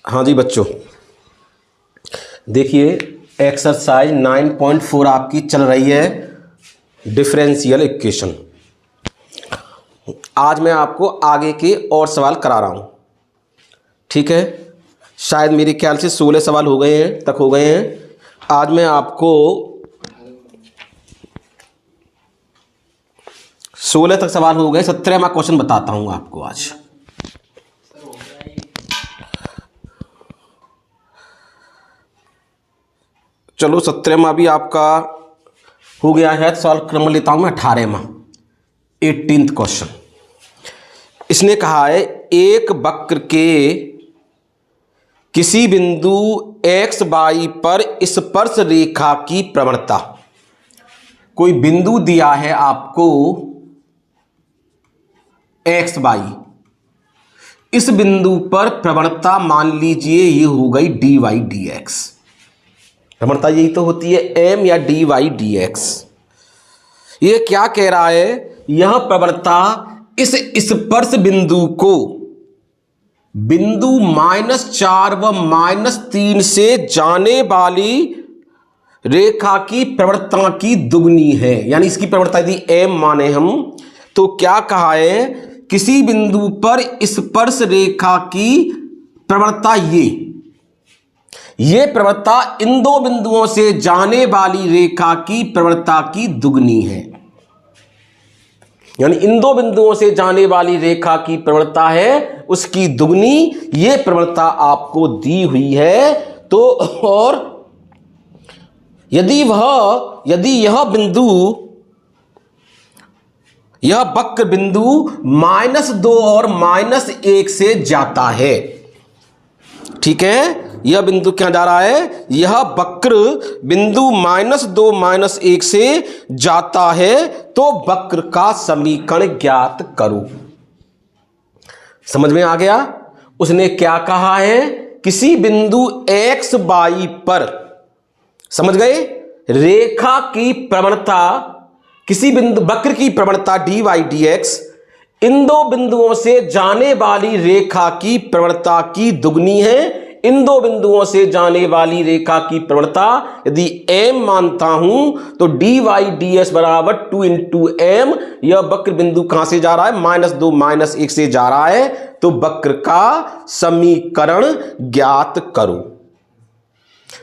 हाँ जी बच्चों, देखिए एक्सरसाइज 9.4 आपकी चल रही है डिफरेंशियल इक्वेशन। आज मैं आपको आगे के और सवाल करा रहा हूँ, ठीक है। शायद मेरे ख्याल से 16 सवाल हो गए हैं। आज मैं आपको 16 तक सवाल हो गए, 17वां क्वेश्चन बताता हूँ आपको आज। चलो 17वां भी आपका हो गया है। सवाल क्रम लेता हूँ मैं 18वां 18th क्वेश्चन। इसने कहा है एक वक्र के किसी बिंदु एक्स वाई पर स्पर्श रेखा की प्रवणता। कोई बिंदु दिया है आपको एक्स वाई, इस बिंदु पर प्रवणता मान लीजिए ये हो गई डी वाई डी एक्स। प्रवणता यही तो होती है एम या डी वाई डी एक्स। ये क्या कह रहा है, यह प्रवणता इस स्पर्श बिंदु को बिंदु -4 व -3 से जाने वाली रेखा की प्रवणता की दुगनी है। यानी इसकी प्रवणता यदि एम माने हम, तो क्या कहा है, किसी बिंदु पर स्पर्श रेखा की प्रवणता ये प्रवणता इन दो बिंदुओं से जाने वाली रेखा की प्रवणता की दुगनी है। यानी इन दो बिंदुओं से जाने वाली रेखा की प्रवणता है उसकी दुगनी। ये प्रवणता आपको दी हुई है। तो और यदि यह बिंदु, यह वक्र बिंदु -2 और -1 से जाता है, ठीक है। यह बिंदु क्या जा रहा है, यह वक्र बिंदु -2 -1 से जाता है, तो वक्र का समीकरण ज्ञात करो। समझ में आ गया। उसने क्या कहा है, किसी बिंदु एक्स वाई पर, समझ गए, रेखा की प्रवणता, किसी बिंदु वक्र की प्रवणता डी वाई डी एक्स इन दो बिंदुओं से जाने वाली रेखा की प्रवणता की दुगनी है। इन दो बिंदुओं से जाने वाली रेखा की प्रवणता यदि m मानता हूं तो डी वाई डी एस बराबर 2 इंटू एम। यह वक्र बिंदु कहां से जा रहा है, -2 -1 से जा रहा है, तो वक्र का समीकरण ज्ञात करो।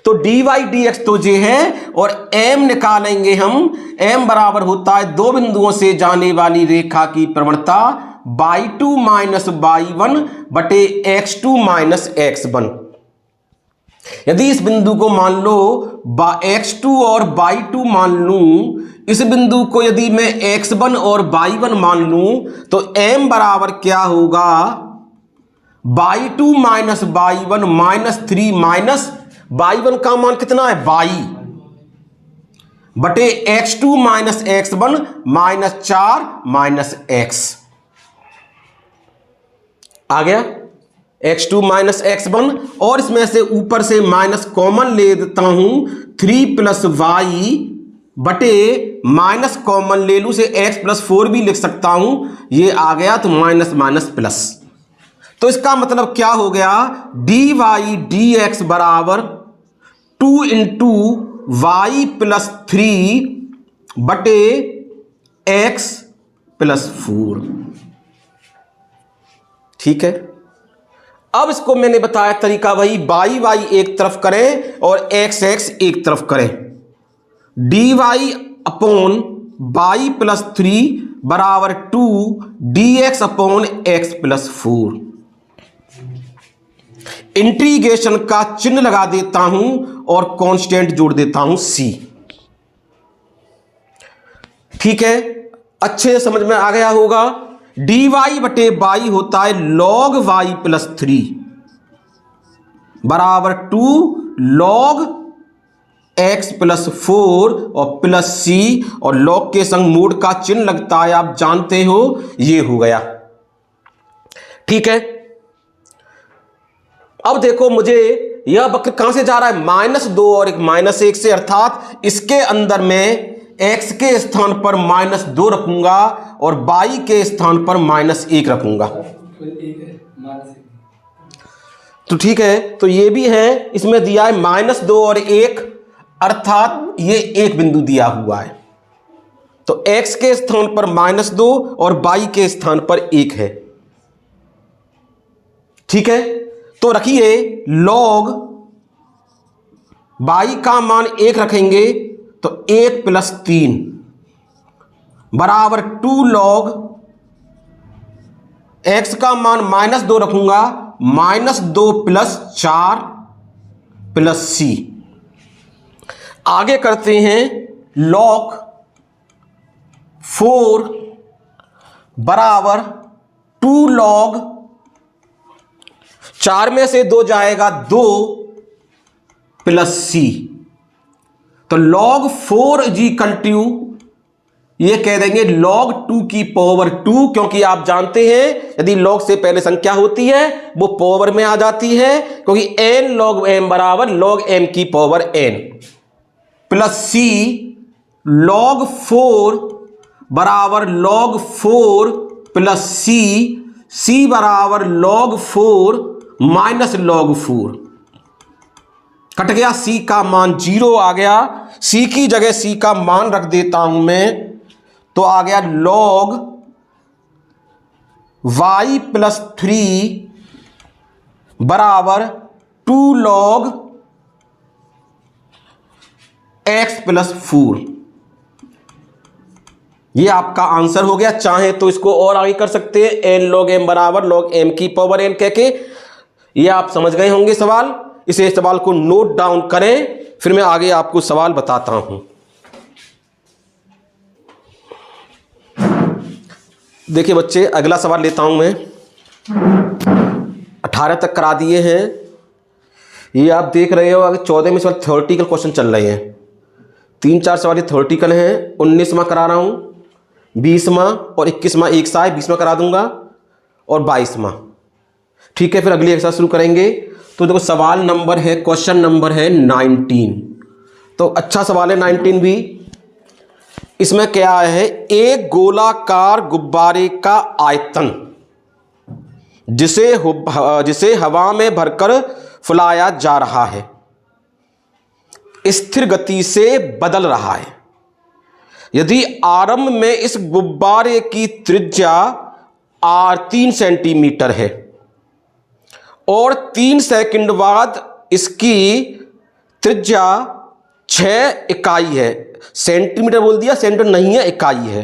तो डी वाई डी एक्स तो ये है और m निकालेंगे हम। m बराबर होता है दो बिंदुओं से जाने वाली रेखा की प्रवणता y2 - y1 बटे x2 - x1। यदि इस बिंदु को मान लो x2 और y2 मान लूं, इस बिंदु को यदि मैं x1 और y1 मान लूं, तो m बराबर क्या होगा, y2 - y1 -3 y1 का मान कितना है y बटे x2 - x1 -4 -x आ गया। x2 - x1 और इसमें से ऊपर से माइनस कॉमन ले देता हूं, 3 + y बटे माइनस कॉमन ले लूं से x + 4 भी लिख सकता हूं। ये आ गया तो माइनस माइनस प्लस। तो इसका मतलब क्या हो गया, डी वाई डी एक्स बराबर 2 इंटू वाई + 3 बटे x + 4, ठीक है। अब इसको मैंने बताया तरीका वही, वाई वाई एक तरफ करें और एक्स एक्स एक तरफ करें। डी वाई अपॉन वाई + 3 बराबर 2 D x upon x + 4। Integration का चिन्ह लगा देता हूं और कांस्टेंट जोड़ देता हूं c, ठीक है। अच्छे से समझ में आ गया होगा। डी वाई बटे वाई होता है log y + 3 बराबर 2 log x + 4 और प्लस c, और log के संग मोड का चिन्ह लगता है, आप जानते हो। ये हो गया, ठीक है। अब देखो मुझे यह वक्र कहां से जा रहा है, -2 और -1 से, अर्थात इसके अंदर में x के स्थान पर -2 रखूंगा और y के स्थान पर -1 रखूंगा। तो ठीक है, तो ये भी है, इसमें दिया है -2 और 1, अर्थात ये एक बिंदु दिया हुआ है। तो x के स्थान पर -2 और y के स्थान पर 1 है। ठीक है, तो रखिए log y का मान 1 रखेंगे तो 1 + 3 बराबर 2 log x का मान -2 रखूंगा, -2 + 4 + c। आगे करते हैं log 4 बराबर 2 log 4 में से 2 जाएगा 2 + c। तो log 4 = ये कह देंगे log 2 की पावर 2, क्योंकि आप जानते हैं यदि log से पहले संख्या होती है वो पावर में आ जाती है, क्योंकि n log m बराबर log m की पावर n + c log 4 बराबर log 4 + c बराबर log 4 - log 4। कट गया, c का मान 0 आ गया। c की जगह c का मान रख देता हूं मैं, तो आ गया log y + 3 बराबर 2 log x + 4। ये आपका आंसर हो गया। चाहे तो इसको और आगे कर सकते हैं, n log m बराबर log m की पावर n कह के। ये आप समझ गए होंगे सवाल। इसे सवाल को नोट डाउन करें, फिर मैं आगे आपको सवाल बताता हूं। देखिए बच्चे, अगला सवाल लेता हूं मैं। 18 तक करा दिए हैं। ये आप देख रहे हो, आगे 14 में सवाल थ्योरेटिकल क्वेश्चन चल रहे हैं। 3-4 सवाल थ्योरेटिकल हैं। 19वां करा रहा हूं, 20वां और 21वां एक साथ 20वां करा दूंगा और 22वां। ठीक है, फिर अगली एक्सरसाइज शुरू करेंगे। तो देखो सवाल नंबर है, क्वेश्चन नंबर है 19। तो अच्छा सवाल है 19 भी। इसमें क्या है, एक गोलाकार गुब्बारे का आयतन जिसे हवा में भरकर फुलाया जा रहा है स्थिर गति से बदल रहा है। यदि आरंभ में इस गुब्बारे की त्रिज्या r 3 सेंटीमीटर है और 3 सेकंड बाद इसकी त्रिज्या 6 इकाई है, सेंटीमीटर बोल दिया, सेंटीमीटर नहीं है, इकाई है,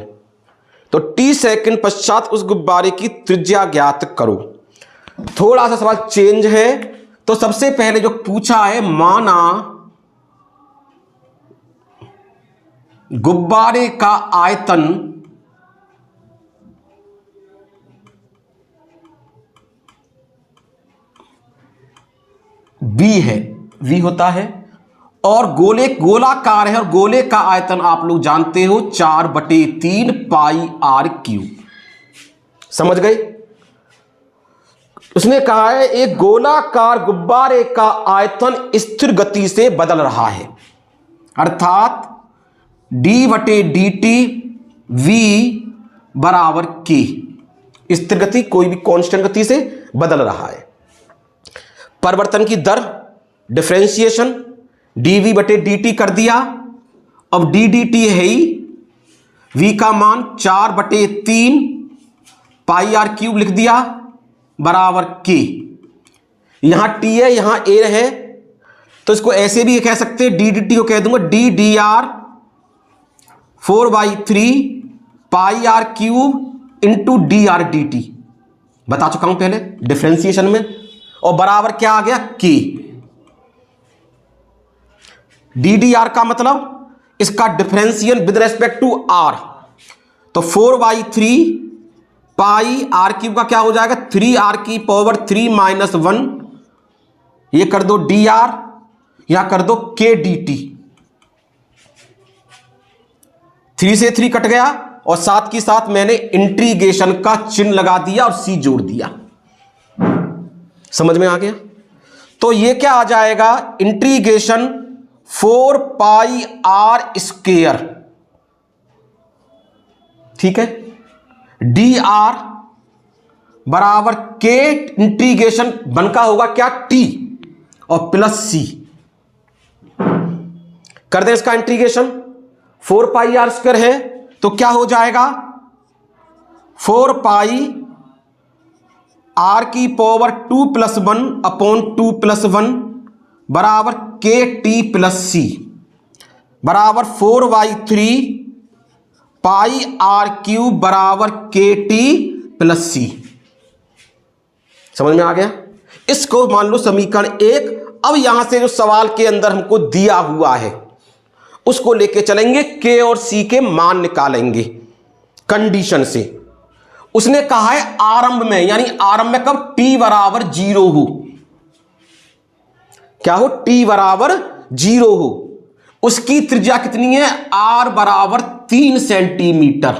तो t सेकंड पश्चात उस गुब्बारे की त्रिज्या ज्ञात करो। थोड़ा सा सवाल चेंज है। तो सबसे पहले जो पूछा है, माना गुब्बारे का आयतन v है, v होता है, और गोलाकार है, और गोले का आयतन आप लोग जानते हो 4/3 πr³। समझ गए? उसने कहा है एक गोलाकार गुब्बारे का आयतन स्थिर गति से बदल रहा है, अर्थात d/dt v बराबर k। स्थिर गति कोई भी कांस्टेंट गति से बदल रहा है। परिवर्तन की दर डिफरेंशिएशन dv/dt कर दिया। अब ddt है ही, v का मान 4/3 πr³ लिख दिया बराबर k। यहां t है, यहां a है, तो इसको ऐसे भी कह सकते हैं, ddt को कह दूंगा ddr 4/3 πr³ इंटू dr/dt। बता चुका हूं पहले डिफरेंशिएशन में। और बराबर क्या आ गया, k। ddr का मतलब इसका differential with respect to r, तो 4/3 πr³ का क्या हो जाएगा, 3r³ 3 - 1। ये कर दो dr, यहां कर दो k dt। 3 से 3 कट गया, और साथ की साथ मैंने इंटीग्रेशन का चिन्ह लगा दिया और c जोड़ दिया। समझ में आ गया? तो ये क्या आ जाएगा, इंटीग्रेशन 4πr², ठीक है, dr बराबर के इंटीग्रेशन वन का होगा क्या, टी और प्लस सी। कर दें इसका इंटीग्रेशन, 4 पाई आर स्क्वायर है तो क्या हो जाएगा 4 पाई आर की पावर 2 + 1 अपॉन 2 + 1 बराबर के टी प्लस सी बराबर 4/3 पाई आर क्यूब बराबर के टी प्लस सी। समझ में आ गया? इसको मान लो समीकरण 1। अब यहां से जो सवाल के अंदर हमको दिया हुआ है उसको लेके चलेंगे, के और सी के मान निकालेंगे कंडीशन से। उसने कहा है आरंभ में, यानी आरंभ में कब, टी बराबर 0 हो। क्या हो, टी बराबर 0 हो। उसकी त्रिज्या कितनी है, आर बराबर 3 सेंटीमीटर,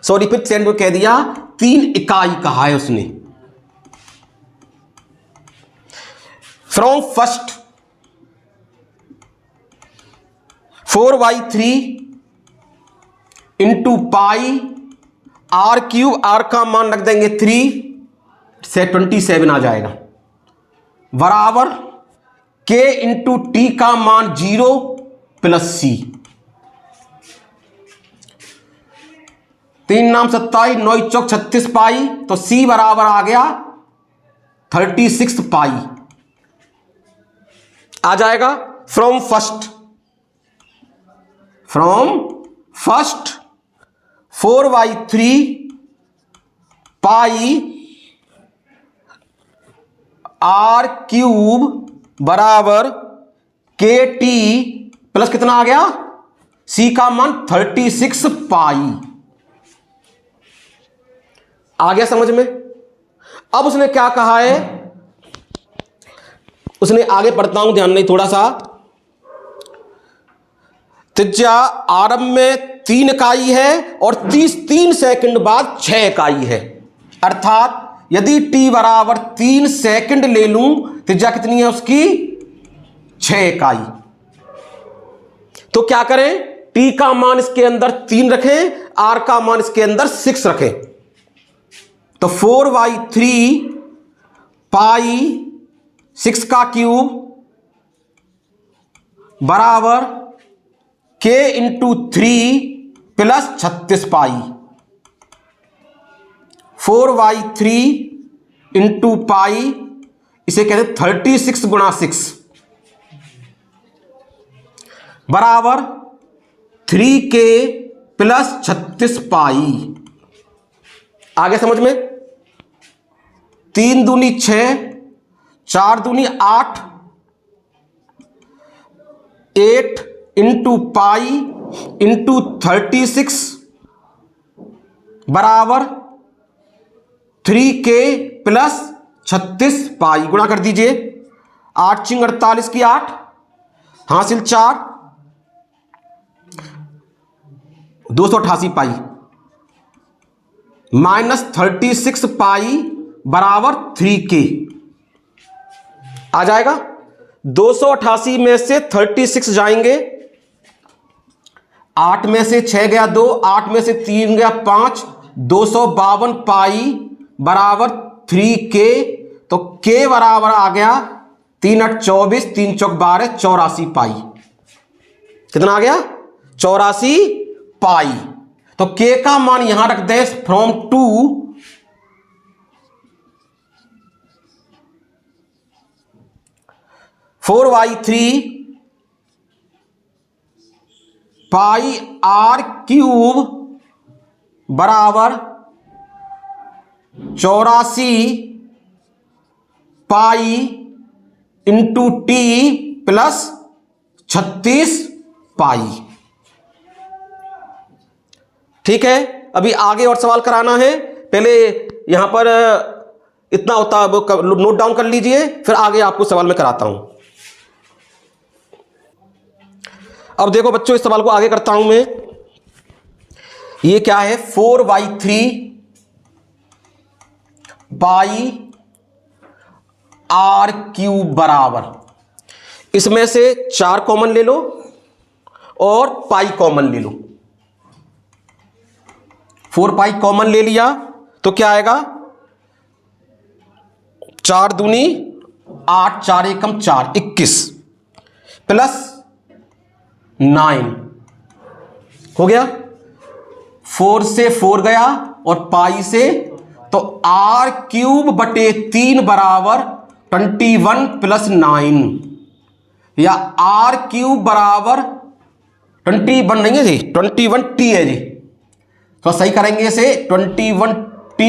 सॉरी फिर सेंटीमीटर कह दिया, 3 इकाई कहा है उसने। From first 4/3 into pi r cube, r का मान रख देंगे 3 से 27 आ जाएगा, बराबर के इंटू टी का मान 0 प्लस सी। 3 नाम 27, 9 चौक 36 पाई, तो सी बराबर आ गया 36 पाई आ जाएगा। From first 4/3 pi r cube बराबर के टी प्लस कितना आ गया, सी का मान 36 पाई आ गया समझ में। अब उसने क्या कहा है, उसने आगे पढ़ता हूं, ध्यान नहीं थोड़ा सा। त्रिज्या आरंभ में 3 इकाई है और 3 सेकंड बाद 6 इकाई है, अर्थात यदि t बराबर 3 सेकंड ले लूं, त्रिज्या कितनी है उसकी, 6 इकाई। तो क्या करें, t का मान इसके अंदर 3 रखें, r का मान इसके अंदर 6 रखें, तो 4/3 पाई 6 का क्यूब बराबर k इंटू 3 प्लस 36 पाई। 4/3 इंटू पाई, इसे कहते 36 गुणा 6 बराबर 3k प्लस 36 पाई। आगे समझ में, 3 दूनी 6, 4 दूनी 8, 8 इंटू पाई इंटू 36 बराबर 3k प्लस 36 पाई। गुणा कर दीजिए, 8 × 48 की 8, हासिल 4, 288 पाई माइनस 36 पाई बराबर 3k आ जाएगा। 288 में से 36 जाएंगे, 8 में से 6 गया 2, 8 में से 3 गया 5, 252 पाई बराबर 3k, तो k बराबर आ गया 3 × 8 = 24, 3 × 4 = 12, 84 पाई। कितना आ गया, 84 पाई। तो k का मान यहां रख दे, फ्रॉम 2 4/3 पाई आर क्यूब बराबर 84 पाई इंटू टी प्लस 36 पाई। ठीक है, अभी आगे और सवाल कराना है, पहले यहां पर इतना होता है वो नोट डाउन कर लीजिए, फिर आगे आपको सवाल में कराता हूं। अब देखो बच्चों, इस सवाल को आगे करता हूं मैं। ये क्या है, 4/3 पाई आर क्यूब बराबर, इसमें से 4 कॉमन ले लो और पाई कॉमन ले लो। 4 पाई कॉमन ले लिया तो क्या आएगा, 4 दूनी 8, 4 एकम 4, 21 प्लस 9 हो गया। 4 से 4 गया और पाई से, तो r³/3 बराबर 21 प्लस 9, या r³ बराबर 21 नहीं है जी, 21t है जी। तो सही करेंगे इसे, 21t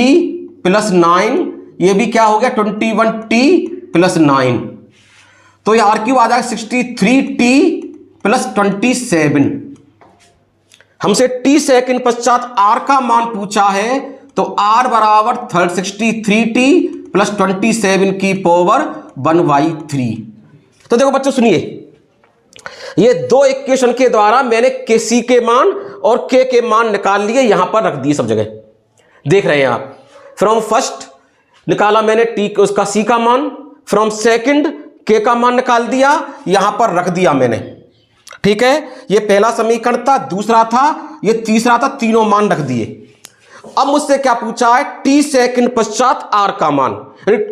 प्लस 9, ये भी क्या हो गया 21t प्लस 9, तो ये r³ आ जाएगा 63t प्लस 27। हमसे t सेकंड पश्चात r का मान पूछा है, तो r बराबर 63t प्लस 27 की पावर 1/3। तो देखो बच्चों सुनिए, ये दो इक्वेशन के द्वारा मैंने k के मान और k के मान निकाल लिए, यहां पर रख दिए सब जगह, देख रहे हैं आप। फ्रॉम फर्स्ट निकाला मैंने t उसका c का मान, फ्रॉम सेकंड k का मान निकाल दिया, यहां पर रख दिया मैंने, ठीक है। ये पहला समीकरण था, दूसरा था, ये तीसरा था, तीनों मान रख दिए। अब मुझसे क्या पूछा है, t सेकंड पश्चात r का मान,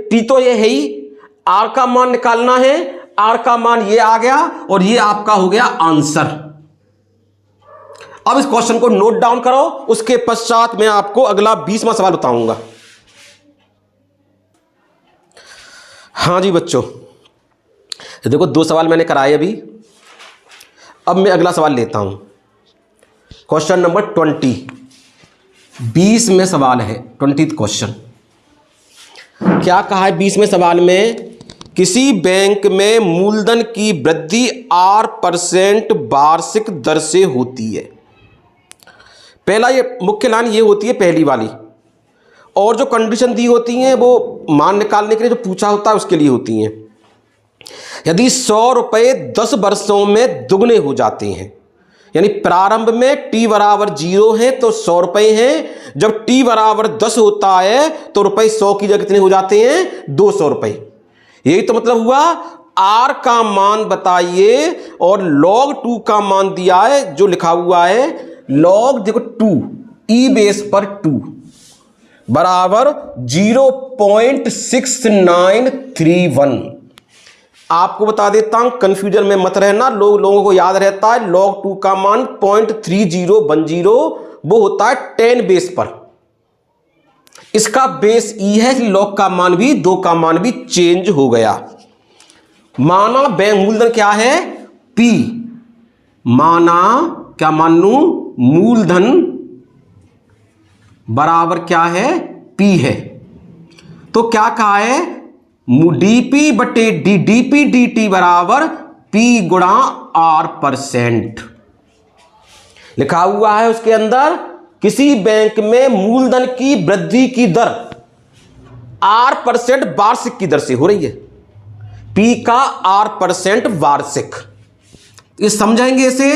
t तो ये है ही, r का मान निकालना है, r का मान ये आ गया और ये आपका हो गया आंसर। अब इस क्वेश्चन को नोट डाउन करो, उसके पश्चात मैं आपको अगला 20वां सवाल बताऊंगा। हाँ जी बच्चों, देखो 2 सवाल मैंने कराए अभी, अब मैं अगला सवाल लेता हूं। क्वेश्चन नंबर 20, 20 में सवाल है, 20th क्वेश्चन। क्या कहा है 20वें सवाल में, किसी बैंक में मूलधन की वृद्धि r% वार्षिक दर से होती है। पहला ये मुख्य लाइन ये होती है पहली वाली, और जो कंडीशन दी होती हैं वो मान निकालने के लिए जो पूछा होता है उसके लिए होती हैं। यदि 100 रुपये 10 वर्षों में दुगने हो जाते हैं, यानी प्रारंभ में t बराबर 0 है तो 100 रुपये हैं, जब t बराबर 10 होता है तो रुपये 100 की जगह कितने हो जाते हैं, 200 रुपये। यही तो मतलब हुआ, r का मान बताइए और log 2 का मान दिया है, जो लिखा हुआ है log देखो 2 e बेस पर 2 बराबर 0.6931। आपको बता देता हूं, कंफ्यूजन में मत रहना, लोगों को याद रहता है log 2 का मान 0.3010, वो होता है 10 बेस पर, इसका बेस e है, log का मान भी 2 का मान भी चेंज हो गया। माना बैंक मूलधन क्या है, P, माना क्या मान लू, मूलधन बराबर क्या है, P है, तो क्या कहा है, dp dt बराबर P गुणा r%। लिखा हुआ है उसके अंदर, किसी बैंक में मूलधन की वृद्धि की दर r% वार्षिक की दर से हो रही है, P का r% वार्षिक। इस समझेंगे इसे,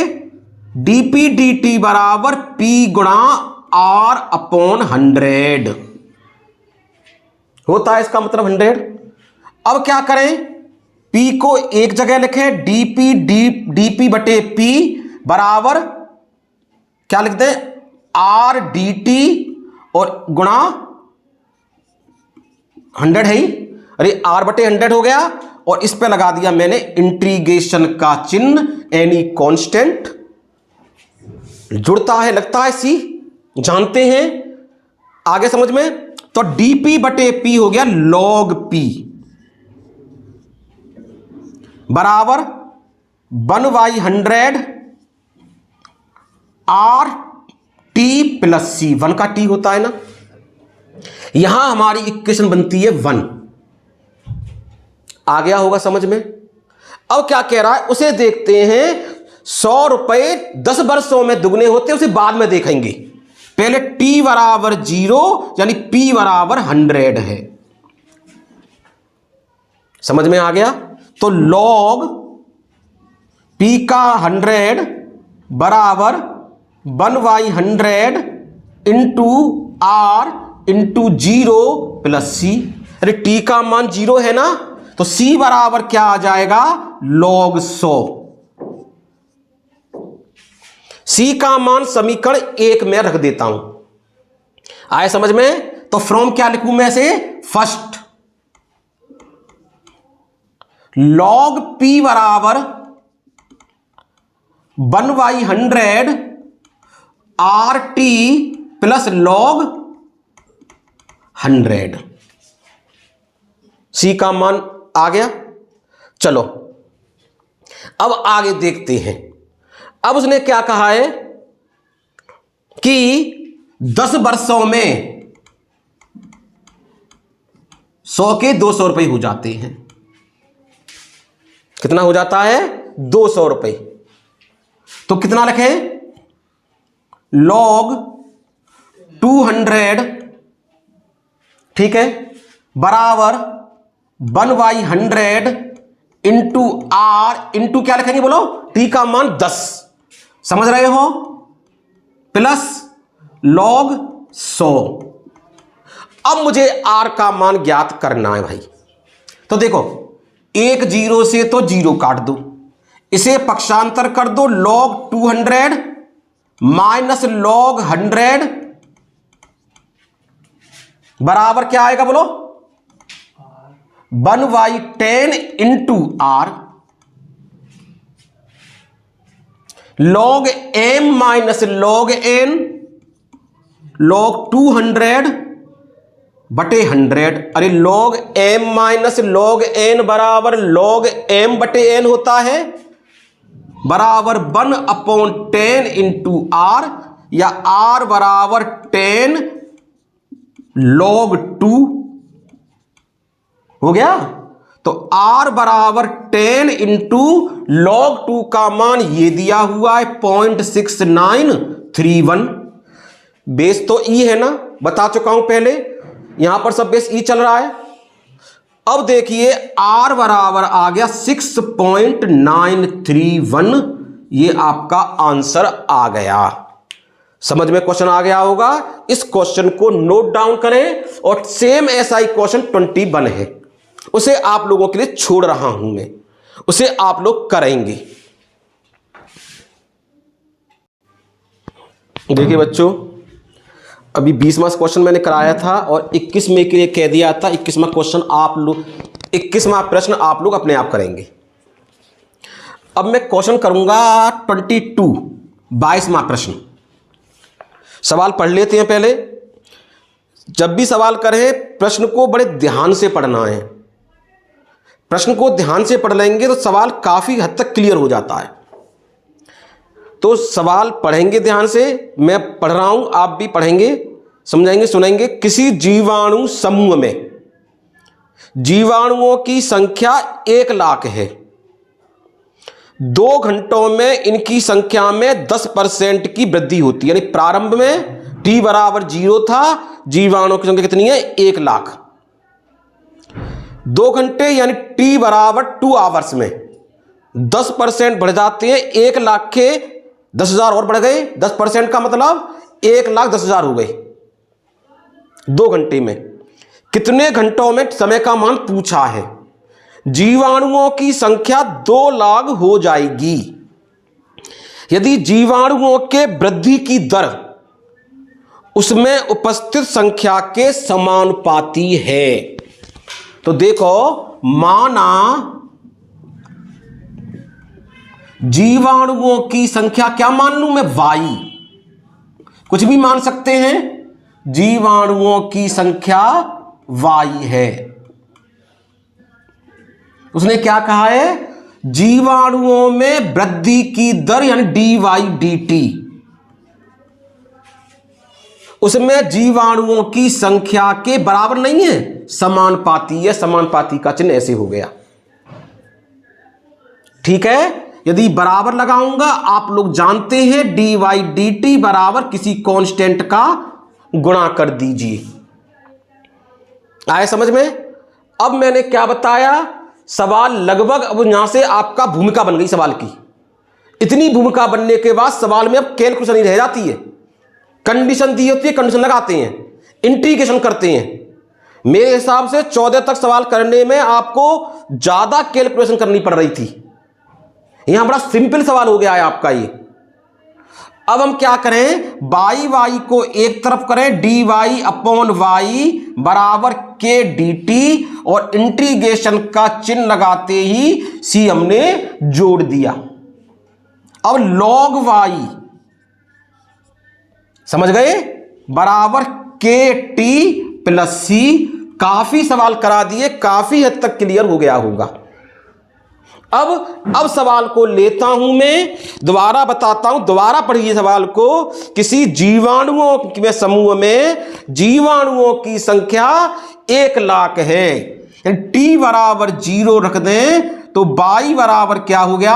dp dt बराबर P गुणा r/100 होता है, इसका मतलब 100। अब क्या करें, P को एक जगह लिखें, dp बटे P बराबर क्या लिखते हैं, r dt और गुणा 100 है ही, अरे r बटे 100 हो गया, और इस पे लगा दिया मैंने इंटीग्रेशन का चिन्ह, एनी कांस्टेंट जुड़ता है लगता है सी, जानते हैं आगे समझ में। तो dp बटे p हो गया log p बराबर 1/100 r t प्लस c, 1 का t होता है ना, यहां हमारी इक्वेशन बनती है 1। आ गया होगा समझ में। अब क्या कह रहा है उसे देखते हैं, 100 रुपए 10 वर्षों में दुगने होते हैं, उसे बाद में देखेंगे, पहले t बराबर 0 यानी p बराबर 100 है, समझ में आ गया। तो log p का 100 बराबर 1/100 into r into 0 plus c। अरे t का मान 0 है ना, तो c बराबर क्या आ जाएगा, log 100। c का मान समीकरण 1 में रख देता हूं, आए समझ में। तो फ्रॉम क्या लिखूं मैं इसे? फर्स्ट log p बराबर 1/100 RT प्लस log 100। C का मान आ गया। चलो अब आगे देखते हैं। अब उसने क्या कहा है कि 10 वर्षों में 100 के 200 रुपए हो जाते हैं। कितना हो जाता है? 200 रुपए। तो कितना रखें? log 200, ठीक है, बराबर 1/100 इंटू आर इंटू क्या लिखेंगे बोलो? टी का मान 10, समझ रहे हो, प्लस log 100। अब मुझे आर का मान ज्ञात करना है भाई। तो देखो, एक जीरो से तो जीरो काट दो, इसे पक्षांतर कर दो, log 200 माइनस log 100 बराबर क्या आएगा बोलो? 1/10 into r. log m minus log n, log 200 बटे 100। अरे log m minus log n बराबर log m बटे n होता है, बराबर 1/10 इंटू आर, या r बराबर 10 log 2 हो गया। तो r बराबर 10 इंटू log 2 का मान ये दिया हुआ है 0.6931। बेस तो e है ना, बता चुका हूं पहले, यहां पर सब बेस e चल रहा है। अब देखिए r बराबर आ गया 6.931। ये आपका आंसर आ गया। समझ में क्वेश्चन आ गया होगा। इस क्वेश्चन को नोट डाउन करें, और सेम ऐसा ही क्वेश्चन 21 है, उसे आप लोगों के लिए छोड़ रहा हूं मैं, उसे आप लोग करेंगे। देखिए बच्चों, अभी 20वां क्वेश्चन मैंने कराया था और 21वें के लिए कह दिया था 21वां क्वेश्चन आप लोग 21वां प्रश्न आप लोग अपने आप करेंगे। अब मैं क्वेश्चन करूंगा 22वां प्रश्न। सवाल पढ़ लेते हैं पहले। जब भी सवाल करें प्रश्न को बड़े ध्यान से पढ़ना है। प्रश्न को ध्यान से पढ़ लेंगे तो सवाल काफी हद तक क्लियर हो जाता है। तो सवाल पढ़ेंगे ध्यान से, मैं पढ़ रहा हूं, आप भी पढ़ेंगे, समझेंगे, सुनेंगे। किसी जीवाणु समूह में जीवाणुओं की संख्या 1 लाख है। 2 घंटों में इनकी संख्या में 10% की वृद्धि होती है। यानी प्रारंभ में t बराबर 0 था, जीवाणुओं की संख्या कितनी है? 1 लाख। 2 घंटे यानी t बराबर 2 आवर्स में 10% बढ़ जाते हैं। 1 लाख के 10,000 और बढ़ गए। 10% का मतलब 1,10,000 हो गए 2 घंटे में। कितने घंटों में समय का मान पूछा है। जीवाणुओं की संख्या 2 लाख हो जाएगी यदि जीवाणुओं के वृद्धि की दर उसमें उपस्थित संख्या के समानुपाती है। तो देखो, माना जीवाणुओं की संख्या, क्या मान लूं मैं? y, कुछ भी मान सकते हैं। जीवाणुओं की संख्या y है। उसने क्या कहा है? जीवाणुओं में वृद्धि की दर यानी dy/dt, उसमें जीवाणुओं की संख्या के बराबर नहीं है, समानुपाती है। समानुपाती का चिन्ह ऐसे हो गया, ठीक है। यदि बराबर लगाऊंगा, आप लोग जानते हैं dy/dt बराबर किसी कांस्टेंट का गुणा कर दीजिए। आए समझ में? अब मैंने क्या बताया, सवाल लगभग अब यहां से आपका भूमिका बन गई सवाल की। इतनी भूमिका बनने के बाद सवाल में अब कैलकुलेशन ही रह जाती है। कंडीशन दी होती है, कंडीशन लगाते हैं, इंटीग्रेशन करते हैं। मेरे हिसाब से 14 तक सवाल करने में आपको ज्यादा कैलकुलेशन करनी पड़ रही थी। यहां बड़ा सिंपल सवाल हो गया है आपका ये। अब हम क्या करें, बाई वाई को एक तरफ करें, डी वाई अपॉन वाई बराबर के डी टी, और इंटीग्रेशन का चिन्ह लगाते ही सी हमने जोड़ दिया। अब लॉग वाई, समझ गए, बराबर के टी प्लस सी। काफी सवाल करा दिए, काफी हद तक क्लियर हो गया होगा। अब सवाल को लेता हूं मैं, दोबारा बताता हूं, दोबारा पढ़िए सवाल को। किसी जीवाणुओं के समूह में जीवाणुओं की संख्या 1,00,000 है, टी बराबर 0 रख दें तो बाई बराबर क्या हो गया,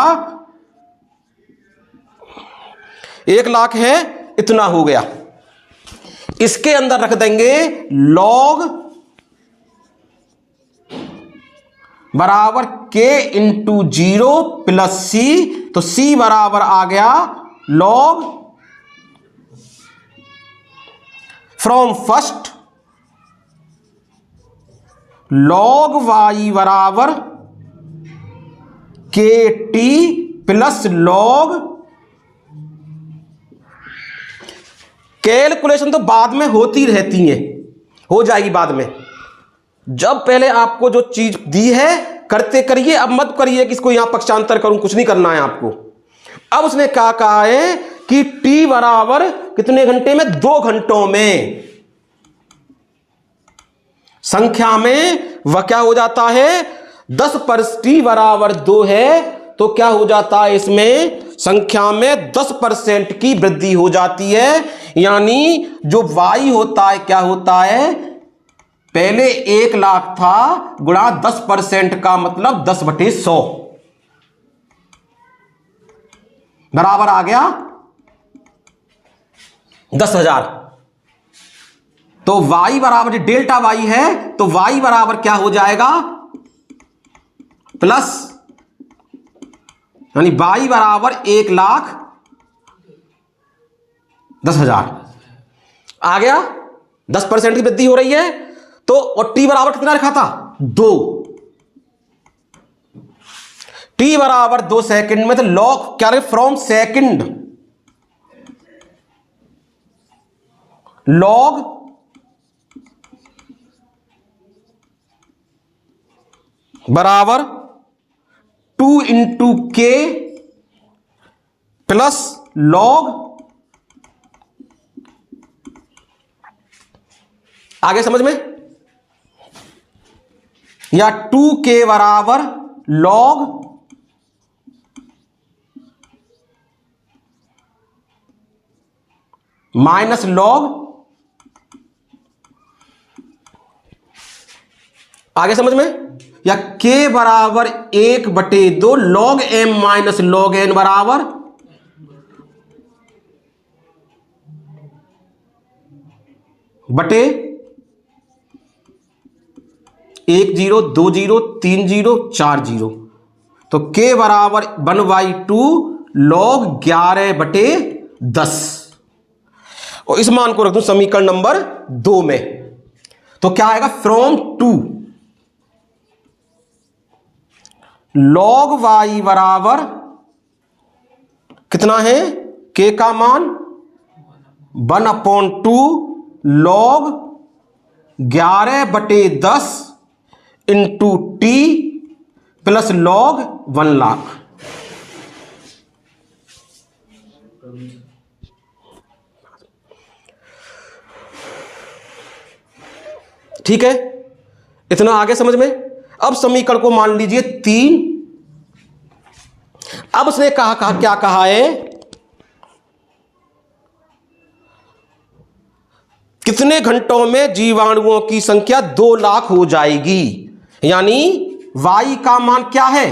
1,00,000 है, इतना हो गया। इसके अंदर रख देंगे लॉग बराबर के इंटू 0 प्लस सी, तो सी बराबर आ गया log from first log y बराबर k T plus log. Calculation तो बाद में होती रहती है, हो जाएगी बाद में। जब पहले आपको जो चीज दी है करते करिए, अब मत करिए कि इसको यहां पक्षांतर करूं, कुछ नहीं करना है आपको। अब उसने क्या कहा है कि टी बराबर कितने घंटे में, 2 घंटों में संख्या में वह क्या हो जाता है 10 पर टी बराबर 2 है, तो क्या हो जाता है इसमें संख्या में 10% की वृद्धि हो जाती है। यानी जो वाई होता है क्या होता है, पहले 1,00,000 था, गुणा 10% का मतलब 10/100 बराबर आ गया 10,000। तो y बराबर डेल्टा y है, तो y बराबर क्या हो जाएगा प्लस, यानी y बराबर 1,10,000 आ गया। 10% की वृद्धि हो रही है। तो और t बराबर कितना रखा था 2, t बराबर 2 सेकंड में, तो लॉग क्या रहे फ्रॉम सेकंड लॉग बराबर 2 इंटू के प्लस लॉग, आगे समझ में, या 2k बराबर लॉग माइनस लॉग, आगे समझ में, या k बराबर 1/2 log m minus log n बराबर बटे 1 0 2 0 3 0 4 0, तो k बराबर 1/2 लॉग 11/10, और इस मान को रख दूं समीकरण नंबर 2 में, तो क्या आएगा फ्रॉम 2 लॉग y बराबर कितना है, k का मान 1/2 log 11/10 into T plus log 1,00,000। ठीक है, इतना आगे समझ में। अब समीकरण को मान लीजिए 3। अब उसने कहा क्या कहा है, कितने घंटों में जीवाणुओं की संख्या 2,00,000 हो जाएगी, यानी y का मान क्या है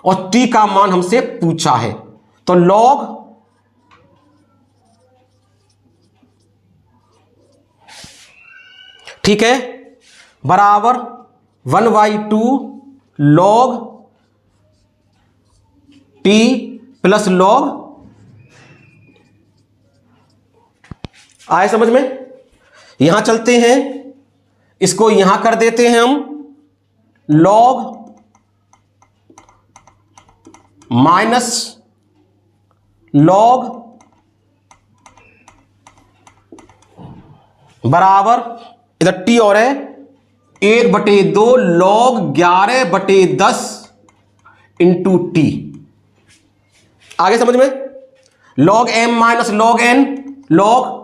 और t का मान हमसे पूछा है, तो log ठीक है बराबर 1/2 log t प्लस log, आए समझ में। यहां चलते हैं, इसको यहां कर देते हैं हम, log माइनस लॉग बराबर, इधर टी और है 1/2 log 11/10 इंटू टी। आगे समझ में? log m minus log n, log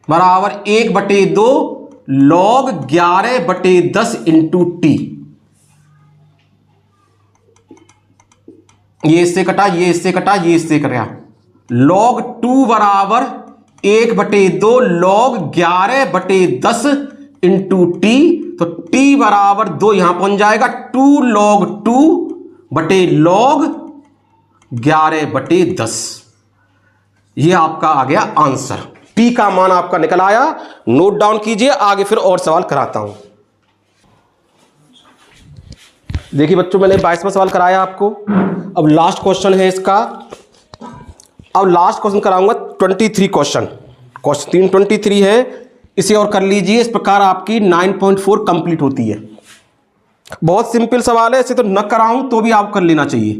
बराबर 1/2 log 11/10 इंटू टी। ये इससे कटा, ये इससे कटा, ये इससे कट गया। log 2 बराबर 1/2 log 11/10 इंटू टी। तो t बराबर 2 यहां पहुंच जाएगा, 2 log 2 बटे log 11/10। ये आपका आ गया आंसर। टी का मान आपका निकल आया। नोट डाउन कीजिए, आगे फिर और सवाल कराता हूं। देखिए बच्चों, मैंने 22वां सवाल कराया आपको। अब लास्ट क्वेश्चन है इसका। अब लास्ट क्वेश्चन कराऊंगा 23 क्वेश्चन 323 है। इसे और कर लीजिए। इस प्रकार आपकी 9.4 कंप्लीट होती है। बहुत सिंपल सवाल है, इसे तो न कराऊं तो भी आप कर लेना चाहिए।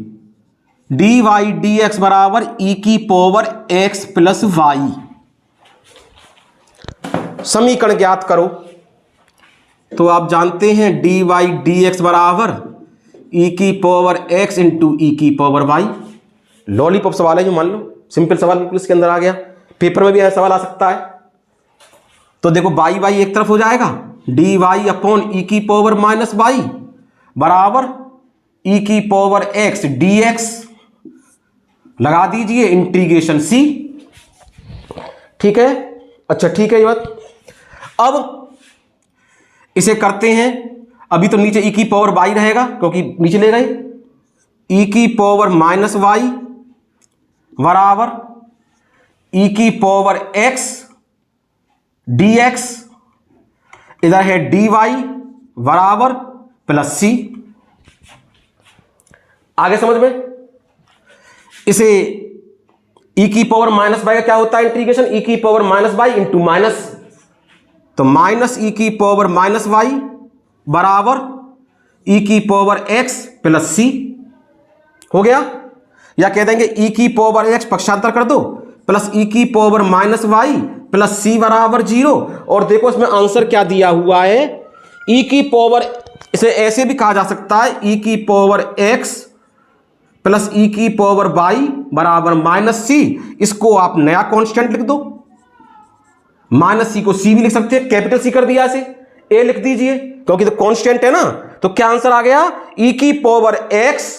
डी वाई डी एक्स बराबर ई की पावर एक्स प्लस वाई। समीकरण ज्ञात करो। तो आप जानते हैं डी वाई डी एक्स बराबर ई की पावर एक्स इंटू ई की पावर वाई। लॉलीपॉप सवाल है जो, मान लो सिंपल सवाल बिल्कुल इसके अंदर आ गया। पेपर में भी ऐसा सवाल आ सकता है। तो देखो वाई वाई एक तरफ हो जाएगा, डी वाई अपॉन ई की पावर माइनस वाई बराबर ई की पावर एक्स डी एक्स। लगा दीजिए इंटीग्रेशन सी। ठीक है, अच्छा ठीक है ये बात। अब इसे करते हैं। अभी तो नीचे ई की पावर वाई रहेगा क्योंकि नीचे ले गए। ई की पावर माइनस वाई बराबर ई की पावर एक्स डी एक्स। इधर है डी वाई बराबर प्लस सी। आगे समझ में? इसे ई की पावर माइनस वाई का क्या होता है इंटीग्रेशन? ई की power minus y into minus. तो माइनस ई की पावर माइनस वाई बराबर ई की पावर एक्स प्लस सी हो गया। या कह देंगे ई की पावर एक्स पक्षांतर कर दो प्लस ई की पावर माइनस वाई प्लस सी बराबर 0। और देखो इसमें आंसर क्या दिया हुआ है, ई की पावर, इसे ऐसे भी कहा जा सकता है ई की पावर एक्स प्लस ई की पावर वाई बराबर माइनस सी। इसको आप नया कांस्टेंट लिख दो। माइनस सी को सी भी लिख सकते हैं, कैपिटल सी कर दिया, इसे ए लिख दीजिए क्योंकि तो कांस्टेंट है ना। तो क्या आंसर आ गया? ई की पावर एक्स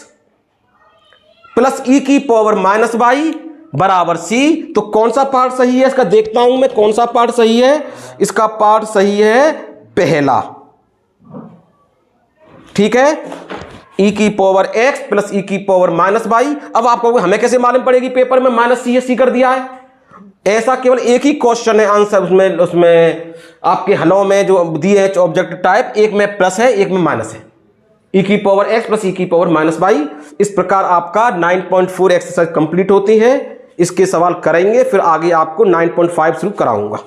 प्लस ई की पावर माइनस वाई बराबर सी। तो कौन सा पार्ट सही है इसका देखता हूं मैं, कौन सा पार्ट सही है। इसका पार्ट सही है पहला। ठीक है, ई की पावर एक्स प्लस ई की पावर माइनस वाई। अब आपको हमें कैसे मालूम पड़ेगी पेपर में माइनस सी सी कर दिया है? ऐसा केवल एक ही क्वेश्चन है आंसर उसमें आपके हलों में जो दिए हैं ऑब्जेक्टिव टाइप, एक में प्लस है एक में माइनस है। ई की पावर एक्स प्लस ई की पावर माइनस वाई। इस प्रकार आपका 9.4 एक्सरसाइज कंप्लीट होती है। इसके सवाल करेंगे, फिर आगे आपको 9.5 शुरू कराऊंगा।